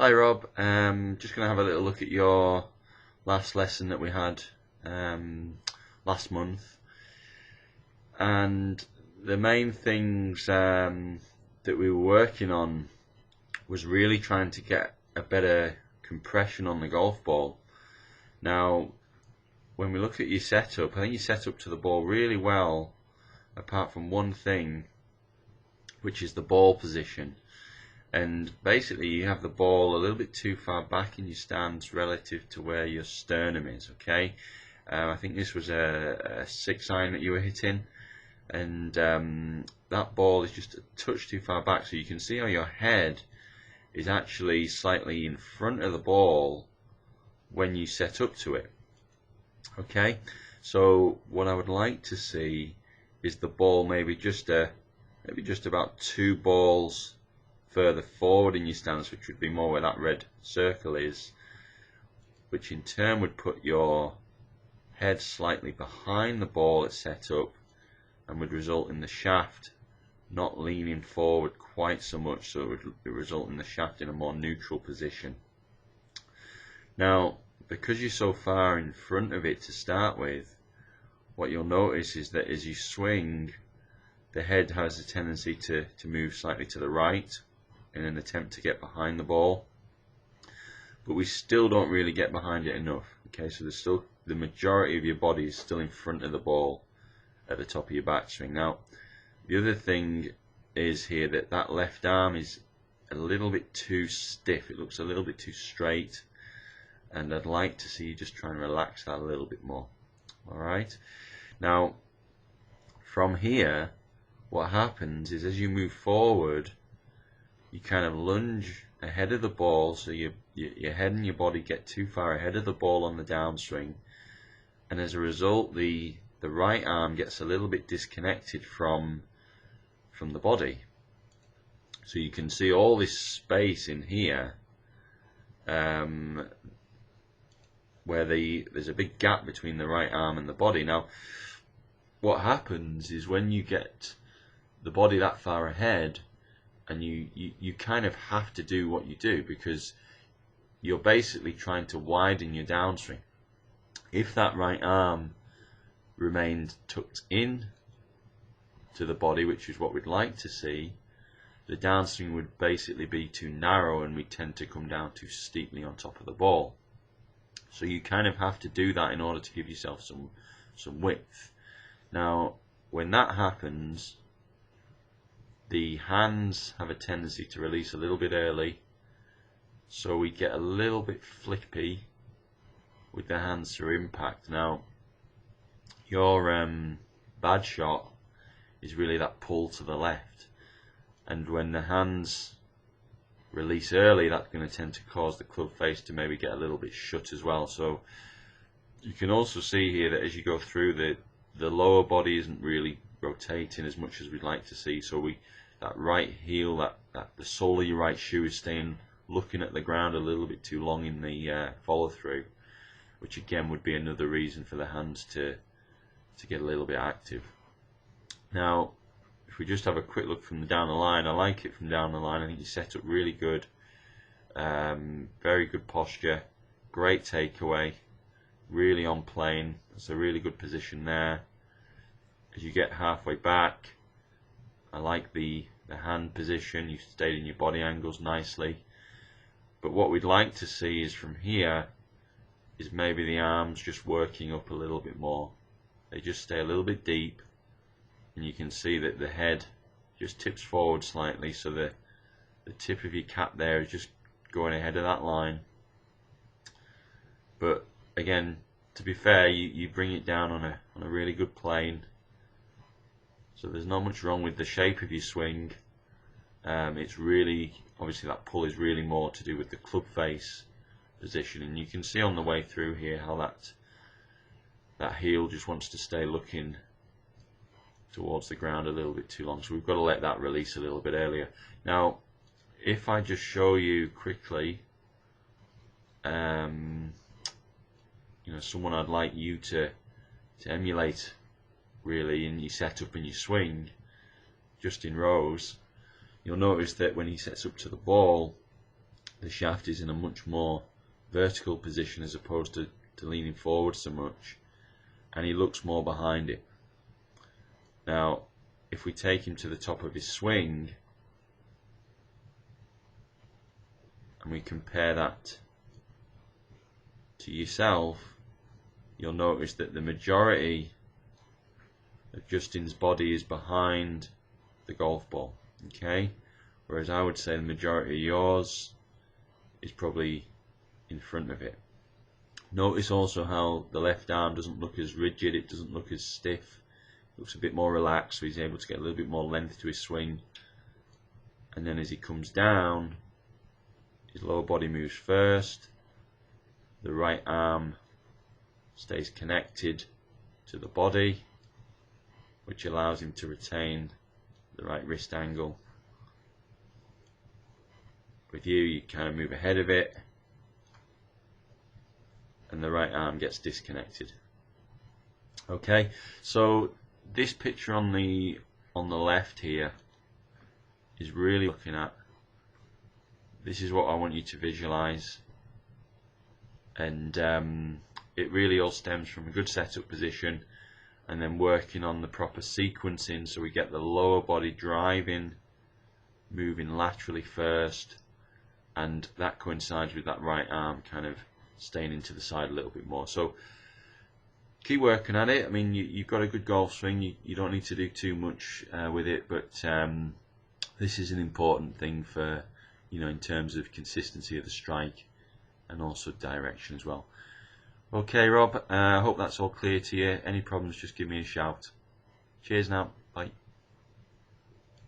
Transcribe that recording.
Hi Rob, just going to have a little look at your last lesson that we had last month, and the main things that we were working on was really trying to get a better compression on the golf ball. Now when we look at your setup, I think you set up to the ball really well, apart from one thing, which is the ball position. And basically you have the ball a little bit too far back in your stance relative to where your sternum is. Okay, I think this was a 6-iron that you were hitting, and that ball is just a touch too far back, so you can see how your head is actually slightly in front of the ball when you set up to it. Okay, so what I would like to see is the ball maybe just about 2 balls further forward in your stance, which would be more where that red circle is, which in turn would put your head slightly behind the ball it's set up, and would result in the shaft not leaning forward quite so much, so it would result in the shaft in a more neutral position. Now because you're so far in front of it to start with, what you'll notice is that as you swing, the head has a tendency to move slightly to the right in an attempt to get behind the ball, but we still don't really get behind it enough. Okay, so there's still the majority of your body is still in front of the ball at the top of your backswing. Now the other thing is here that that left arm is a little bit too stiff, it looks a little bit too straight, and I'd like to see you just try and relax that a little bit more. Alright, now from here what happens is as you move forward, you kind of lunge ahead of the ball, so your head and your body get too far ahead of the ball on the downswing, and as a result the right arm gets a little bit disconnected from the body. So you can see all this space in here where there's a big gap between the right arm and the body. Now what happens is when you get the body that far ahead, and you kind of have to do what you do, because you're basically trying to widen your downswing. If that right arm remained tucked in to the body, which is what we'd like to see, the downswing would basically be too narrow and we tend to come down too steeply on top of the ball. So you kind of have to do that in order to give yourself some width. Now when that happens, the hands have a tendency to release a little bit early, so we get a little bit flippy with the hands through impact. Now your bad shot is really that pull to the left, and when the hands release early, that's going to tend to cause the club face to maybe get a little bit shut as well. So you can also see here that as you go through, the lower body isn't really rotating as much as we'd like to see, so that right heel, that the sole of your right shoe is staying looking at the ground a little bit too long in the follow through, which again would be another reason for the hands to get a little bit active. Now if we just have a quick look from down the line, I like it from down the line. I think you set up really good, very good posture, great takeaway, really on plane. It's a really good position there. As you get halfway back, I like the hand position, you stayed in your body angles nicely, but what we'd like to see is from here is maybe the arms just working up a little bit more. They just stay a little bit deep, and you can see that the head just tips forward slightly, so the tip of your cap there is just going ahead of that line. But again, to be fair, you bring it down on a really good plane, so there's not much wrong with the shape of your swing. It's really, obviously that pull is really more to do with the club face position, and you can see on the way through here how that heel just wants to stay looking towards the ground a little bit too long, so we've got to let that release a little bit earlier. Now if I just show you quickly someone I'd like you to emulate really in your setup and your swing, just in rows, you'll notice that when he sets up to the ball, the shaft is in a much more vertical position as opposed to leaning forward so much, and he looks more behind it. Now if we take him to the top of his swing and we compare that to yourself, you'll notice that the majority of Justin's body is behind the golf ball, okay? Whereas I would say the majority of yours is probably in front of it. Notice also how the left arm doesn't look as rigid, it doesn't look as stiff, it looks a bit more relaxed, so he's able to get a little bit more length to his swing. And then as he comes down, his lower body moves first, the right arm stays connected to the body, which allows him to retain the right wrist angle. With you kind of move ahead of it, and the right arm gets disconnected. Okay, so this picture on the left here is really looking at, this is what I want you to visualize, and it really all stems from a good setup position and then working on the proper sequencing, so we get the lower body driving, moving laterally first, and that coincides with that right arm kind of staying into the side a little bit more. So keep working at it. I mean, you've got a good golf swing, you don't need to do too much with it, but this is an important thing for, you know, in terms of consistency of the strike and also direction as well. Okay, Rob, I hope that's all clear to you. Any problems, just give me a shout. Cheers now. Bye.